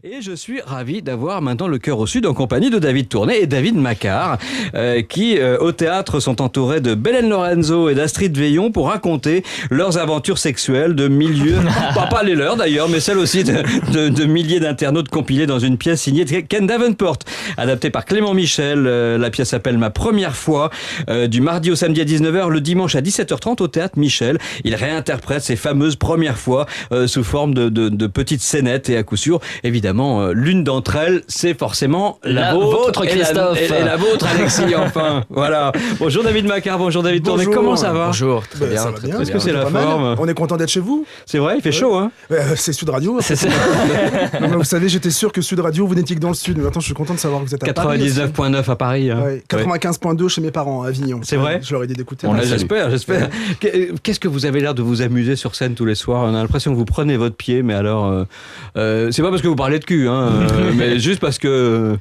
Et je suis ravi d'avoir maintenant le cœur au sud en compagnie de David Tourné et David Macquart, qui au théâtre sont entourés de Belen Lorenzo et d'Astrid Veillon pour raconter leurs aventures sexuelles de milieux, pas les leurs d'ailleurs, mais celles aussi de milliers d'internautes compilés dans une pièce signée de Ken Davenport, adaptée par Clément Michel. La pièce s'appelle Ma première fois, du mardi au samedi à 19h, le dimanche à 17h30 au théâtre Michel. Il réinterprète ces fameuses premières fois sous forme de petites scénettes et à coup sûr, évidemment, l'une d'entre elles, c'est forcément la vôtre, Christophe. Et la vôtre, Alexis, enfin. Voilà. Bonjour David Macquart, bonjour David Tourné. Comment ça va? Bonjour, très bien. Ça va bien. Est-ce que c'est la forme? On est content d'être chez vous. C'est vrai, il fait chaud, hein? C'est Sud Radio. C'est ça. Non, mais vous savez, j'étais sûr que Sud Radio, vous n'étiez que dans le Sud. Mais maintenant, je suis content de savoir que vous êtes à Paris. 99.9 à Paris. Hein. Ouais, 95.2 chez mes parents à Avignon. C'est vrai? Je leur ai dit d'écouter. J'espère. Qu'est-ce que vous avez l'air de vous amuser sur scène tous les soirs? On a l'impression que vous prenez votre pied, mais alors... c'est pas parce que vous parlez de cul, hein, mais juste parce que...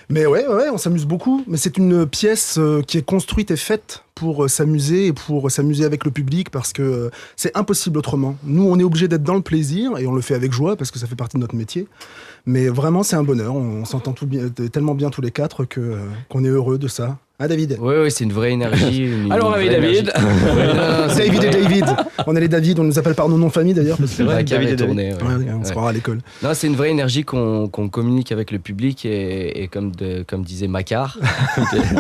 Mais ouais, on s'amuse beaucoup. Mais c'est une pièce qui est construite et faite pour s'amuser et pour s'amuser avec le public parce que c'est impossible autrement. Nous, on est obligé d'être dans le plaisir et on le fait avec joie parce que ça fait partie de notre métier. Mais vraiment, c'est un bonheur. On s'entend tellement bien tous les quatre qu'on est heureux de ça. Ah, David? Oui, c'est une vraie énergie. Alors, David. David et David. On est les David, on nous appelle par nos noms de famille d'ailleurs. C'est vrai, David et Tourné. On se croira à l'école. Non, c'est une vraie énergie qu'on communique avec le public et comme disait Macquart,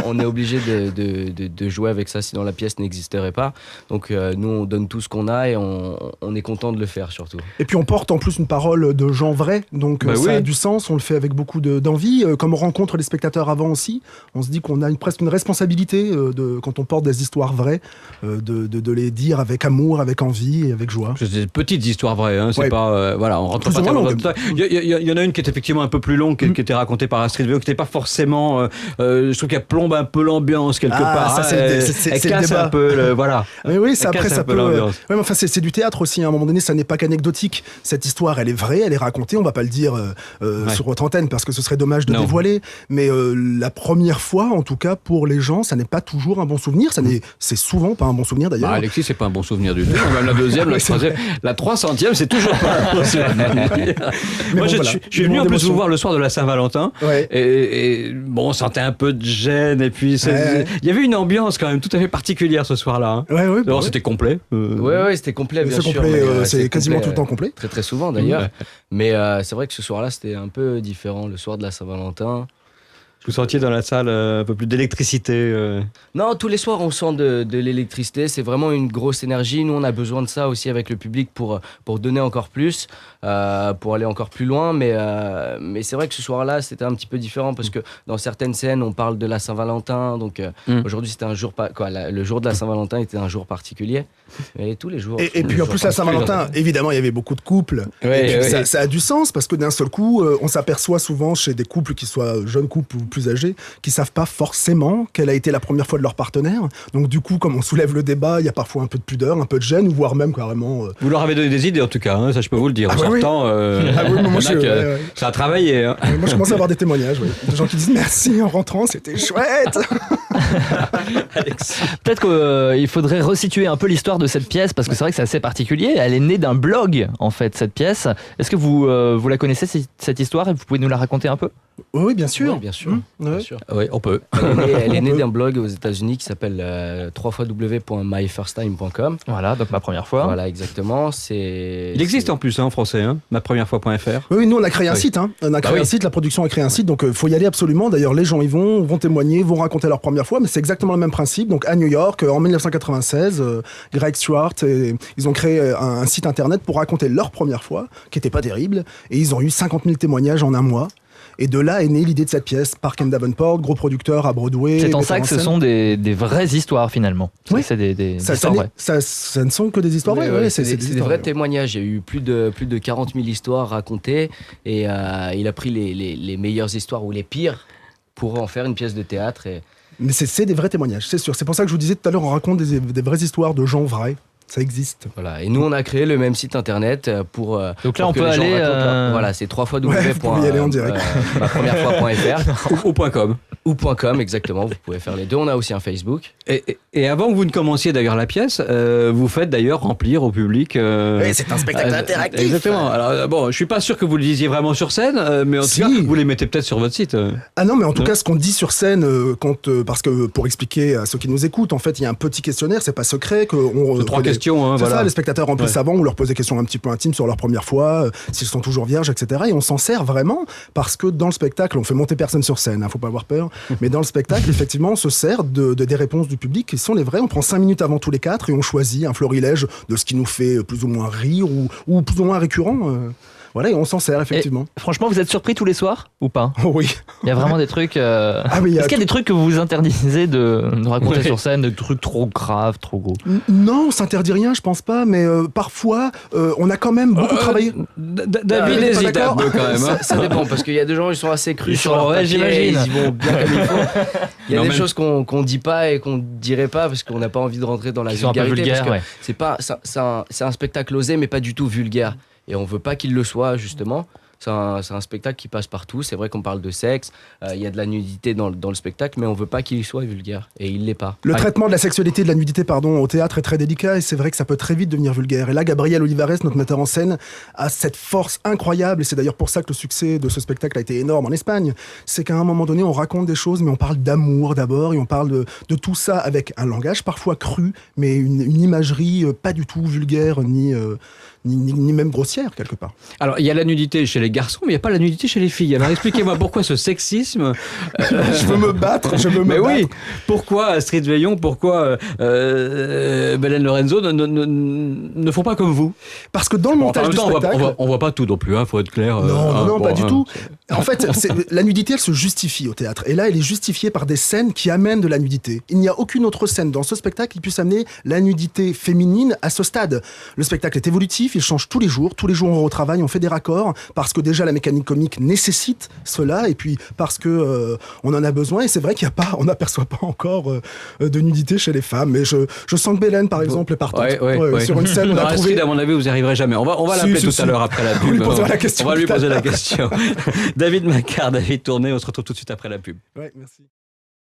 on est obligé de jouer avec ça, sinon la pièce n'existerait pas. Donc nous, on donne tout ce qu'on a et on est content de le faire surtout. Et puis on porte en plus une parole de gens vrais, donc ça a du sens, on le fait avec beaucoup d'envie. Comme on rencontre les spectateurs avant aussi, on se dit qu'on a presque une responsabilité quand on porte des histoires vraies, de les dire avec amour, avec envie et avec joie. C'est des petites histoires vraies, hein, c'est pas... voilà, on rentre pas tellement dans le détail. Il y en a une qui est effectivement un peu plus longue, qui était racontée par Astrid Veillon, qui n'était pas forcément... je trouve qu'elle plombe un peu l'ambiance quelque part. Ça, elle casse un peu, voilà. Mais oui, ça peut... l'ambiance. Ouais, mais enfin, c'est du théâtre aussi, à un moment donné, ça n'est pas qu'anecdotique. Cette histoire, elle est vraie, elle est racontée, on va pas le dire sur votre antenne, parce que ce serait dommage de dévoiler, mais la première fois, en tout cas, pour les gens, ça n'est pas toujours un bon souvenir, c'est souvent pas un bon souvenir d'ailleurs. Alexis, c'est pas un bon souvenir du tout. Même la deuxième, la troisième, la 300e, c'est toujours pas un bon souvenir. Moi, je suis venu en plus vous voir le soir de la Saint-Valentin, et bon, on sentait un peu de gêne, et puis il y avait une ambiance quand même tout à fait particulière ce soir-là. Hein. D'abord, c'était complet. Oui, c'était complet, bien sûr. C'est quasiment tout le temps complet. Très très souvent d'ailleurs. Mais c'est vrai que ce soir-là, c'était un peu différent. Le soir de la Saint-Valentin. Vous sentiez dans la salle un peu plus d'électricité Non, tous les soirs on sent de l'électricité, c'est vraiment une grosse énergie. Nous on a besoin de ça aussi avec le public pour donner encore plus, pour aller encore plus loin. Mais c'est vrai que ce soir-là c'était un petit peu différent parce que dans certaines scènes on parle de la Saint-Valentin. Donc aujourd'hui c'était un jour, le jour de la Saint-Valentin était un jour particulier. Mais tous les jours. Et puis en plus la Saint-Valentin, évidemment il y avait beaucoup de couples. Ça a du sens parce que d'un seul coup on s'aperçoit souvent chez des couples qui soient jeunes couples ou plus âgés, qui savent pas forcément quelle a été la première fois de leur partenaire. Donc du coup, comme on soulève le débat, il y a parfois un peu de pudeur, un peu de gêne, voire même carrément... Vous leur avez donné des idées en tout cas, hein, ça je peux vous le dire. En sortant, ça a travaillé. Hein. Moi je commence à avoir des témoignages, de gens qui disent merci en rentrant, c'était chouette. Peut-être qu'il faudrait resituer un peu l'histoire de cette pièce, parce que c'est vrai que c'est assez particulier. Elle est née d'un blog, en fait, cette pièce. Est-ce que vous la connaissez, cette histoire, et vous pouvez nous la raconter un peu? Oui, bien sûr. Oui, bien sûr. Bien sûr. Oui, on peut. Elle est née d'un blog aux États-Unis qui s'appelle www.myfirsttime.com. Voilà, donc ma première fois. Voilà, exactement. Il existe en plus en français, hein, mapremierefois.fr. Oui, nous on a créé un site. Hein. On a créé un site, la production a créé un site, donc il faut y aller absolument. D'ailleurs, les gens y vont témoigner, vont raconter leur première fois, mais c'est exactement le même principe. Donc à New York, en 1996, Greg Stewart, ils ont créé un site internet pour raconter leur première fois, qui n'était pas terrible, et ils ont eu 50 000 témoignages en un mois. Et de là est née l'idée de cette pièce par Ken Davenport, gros producteur à Broadway. C'est en ça que ce sont des vraies histoires finalement. Oui. C'est des histoires vraies. Ça ne sont que des histoires vraies. C'est des vrais témoignages. Il y a eu plus de 40 000 histoires racontées et il a pris les meilleures histoires ou les pires pour en faire une pièce de théâtre. Mais c'est des vrais témoignages, c'est sûr. C'est pour ça que je vous disais tout à l'heure, on raconte des vraies histoires de gens vrais. Ça existe. Voilà. Et nous, on a créé le même site internet pour. Donc là, on peut aller. Voilà, c'est www.mapremierefois.fr ou .com. Ou .com, exactement, vous pouvez faire les deux. On a aussi un Facebook. Et avant que vous ne commenciez d'ailleurs la pièce, vous faites d'ailleurs remplir au public. C'est un spectacle interactif. Exactement. Alors bon, je suis pas sûr que vous le disiez vraiment sur scène, mais en tout cas, vous les mettez peut-être sur votre site. Ah non, mais en tout cas, ce qu'on dit sur scène, parce que pour expliquer à ceux qui nous écoutent, en fait, il y a un petit questionnaire, c'est pas secret. C'est 3 questions. C'est ça, les spectateurs remplissent avant, on leur pose des questions un petit peu intimes sur leur première fois, s'ils sont toujours vierges, etc. Et on s'en sert vraiment parce que dans le spectacle, on fait monter personne sur scène, faut pas avoir peur. Mais dans le spectacle, effectivement, on se sert des réponses du public qui sont les vraies. On prend 5 minutes avant tous les 4 et on choisit un florilège de ce qui nous fait plus ou moins rire ou plus ou moins récurrent. Voilà, et on s'en sert effectivement. Et franchement, vous êtes surpris tous les soirs ou pas? Oui. Il y a vraiment des trucs. Ah oui, Est-ce qu'il y a des trucs que vous vous interdisez de raconter sur scène, des trucs trop graves, trop gros? Non, on s'interdit rien, je pense pas, mais parfois, on a quand même beaucoup travaillé. David hésite un peu quand même. Ça dépend, parce qu'il y a des gens, ils sont assez crus sur leur papier, j'imagine. ils y vont bien comme il faut. Il y a des choses qu'on dit pas et qu'on dirait pas parce qu'on n'a pas envie de rentrer dans la vulgarité. Vulgaire, parce que c'est un spectacle osé, mais pas du tout vulgaire. Et on veut pas qu'il le soit, justement. C'est un spectacle qui passe partout. C'est vrai qu'on parle de sexe, il y a de la nudité dans le spectacle, mais on veut pas qu'il soit vulgaire. Et il l'est pas. Le traitement de la sexualité et de la nudité au théâtre est très délicat et c'est vrai que ça peut très vite devenir vulgaire. Et là, Gabriel Olivares, notre metteur en scène, a cette force incroyable et c'est d'ailleurs pour ça que le succès de ce spectacle a été énorme en Espagne. C'est qu'à un moment donné, on raconte des choses, mais on parle d'amour d'abord et on parle de tout ça avec un langage parfois cru, mais une imagerie pas du tout vulgaire ni même grossière quelque part. Alors, il y a la nudité chez les garçons, mais il n'y a pas la nudité chez les filles. Alors, expliquez-moi pourquoi ce sexisme. Je veux me battre, Mais oui, pourquoi Astrid Veillon, pourquoi Belen Lorenzo ne font pas comme vous? Parce que dans le montage du spectacle... On voit pas tout non plus, faut être clair. Non, pas du tout. En fait, la nudité, elle se justifie au théâtre. Et là, elle est justifiée par des scènes qui amènent de la nudité. Il n'y a aucune autre scène dans ce spectacle qui puisse amener la nudité féminine à ce stade. Le spectacle est évolutif, il change tous les jours on retravaille, on fait des raccords, parce que déjà la mécanique comique nécessite cela, et puis parce que on en a besoin, et c'est vrai on n'aperçoit pas encore de nudité chez les femmes, mais je sens que Belen, par exemple, est partante. Sur une scène, on a trouvé... à mon avis, vous n'y arriverez jamais. On va l'appeler tout à l'heure après la pub. On va lui poser la question. David Macquart, David Tourné, on se retrouve tout de suite après la pub. Ouais, merci.